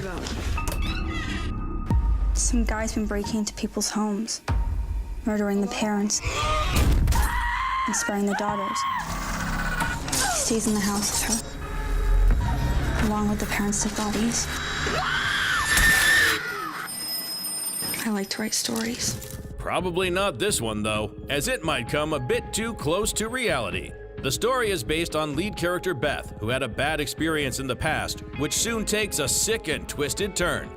about? Some guy's been breaking into people's homes, murdering the parents, and sparing the daughters. He stays in the house with her, along with the parents' dead bodies. I like to write stories. Probably not this one, though, as it might come a bit too close to reality. The story is based on lead character Beth, who had a bad experience in the past, which soon takes a sick and twisted turn.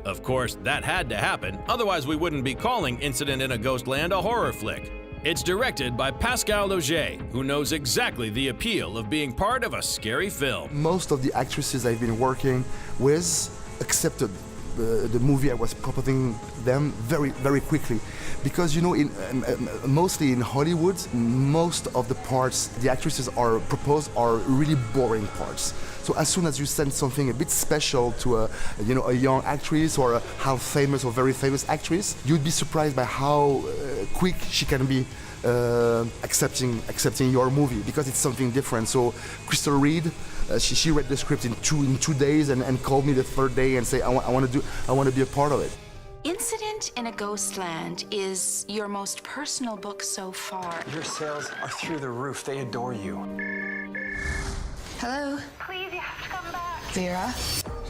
Of course, that had to happen, otherwise we wouldn't be calling Incident in a Ghostland a horror flick. It's directed by Pascal Laugier, who knows exactly the appeal of being part of a scary film. Most of the actresses I've been working with accepted the movie. I was proposing them very quickly, because you know, mostly in Hollywood, most of the parts the actresses are proposed are really boring parts. So as soon as you send something a bit special to a young actress or a half famous or very famous actress, you'd be surprised by how quick she can be accepting your movie, because it's something different. So Crystal Reed, she read the script in two days and called me the third day and say, I want to be a part of it. Incident in a Ghostland is your most personal book so far. Your sales are through the roof. They adore you. Hello? Please, you have to come back. Vera?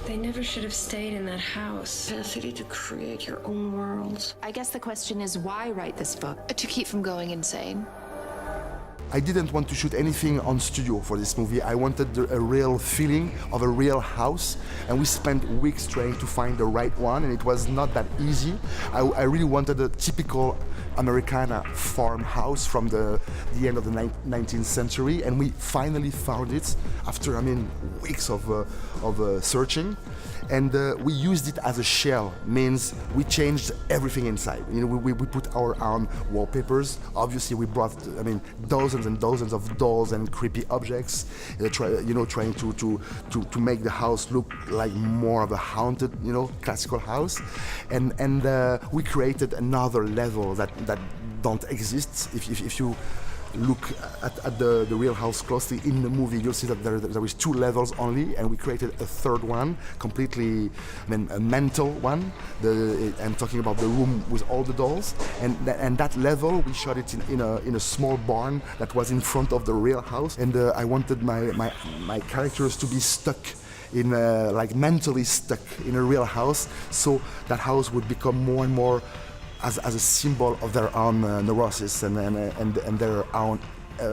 They never should have stayed in that house. Capacity to create your own worlds. I guess the question is, why write this book? To keep from going insane. I didn't want to shoot anything on studio for this movie. I wanted a real feeling of a real house, and we spent weeks trying to find the right one, and it was not that easy. I really wanted a typical Americana farmhouse from the end of the 19th century, and we finally found it after, weeks of searching. And we used it as a shell, means we changed everything inside. You know, we put our own wallpapers. Obviously, we brought, dozens and dozens of dolls and creepy objects, trying to make the house look like more of a haunted, classical house. And we created another level that don't exist. If you look at the real house closely in the movie, you'll see that there is 2 levels only, and we created a third one, completely, a mental one. I'm talking about the room with all the dolls, and that level we shot it in a small barn that was in front of the real house, and I wanted my characters to be stuck in mentally stuck in a real house, so that house would become more and more as a symbol of their own neurosis and their own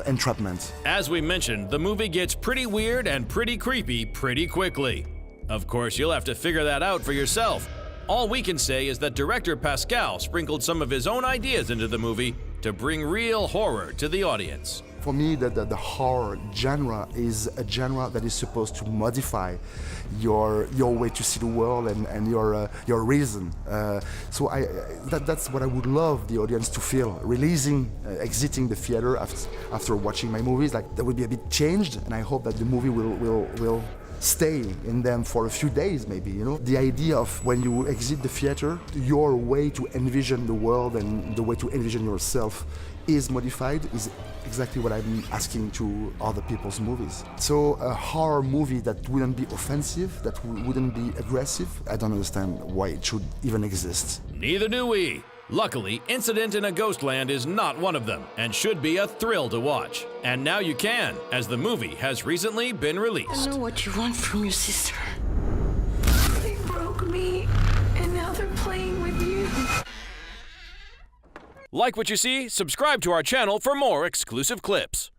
entrapment. As we mentioned, the movie gets pretty weird and pretty creepy pretty quickly. Of course, you'll have to figure that out for yourself. All we can say is that director Pascal sprinkled some of his own ideas into the movie to bring real horror to the audience. For me, the horror genre is a genre that is supposed to modify your way to see the world and your reason. So that's what I would love the audience to feel, exiting the theater after watching my movies. Like, that would be a bit changed, and I hope that the movie will stay in them for a few days, maybe. The idea of when you exit the theater, your way to envision the world and the way to envision yourself is modified, is exactly what I'm asking to other people's movies. So a horror movie that wouldn't be offensive, that wouldn't be aggressive, I don't understand why it should even exist. Neither do we. Luckily, Incident in a Ghostland is not one of them, and should be a thrill to watch. And now you can, as the movie has recently been released. I know what you want from your sister. They broke me, and now they're playing with you. Like what you see? Subscribe to our channel for more exclusive clips.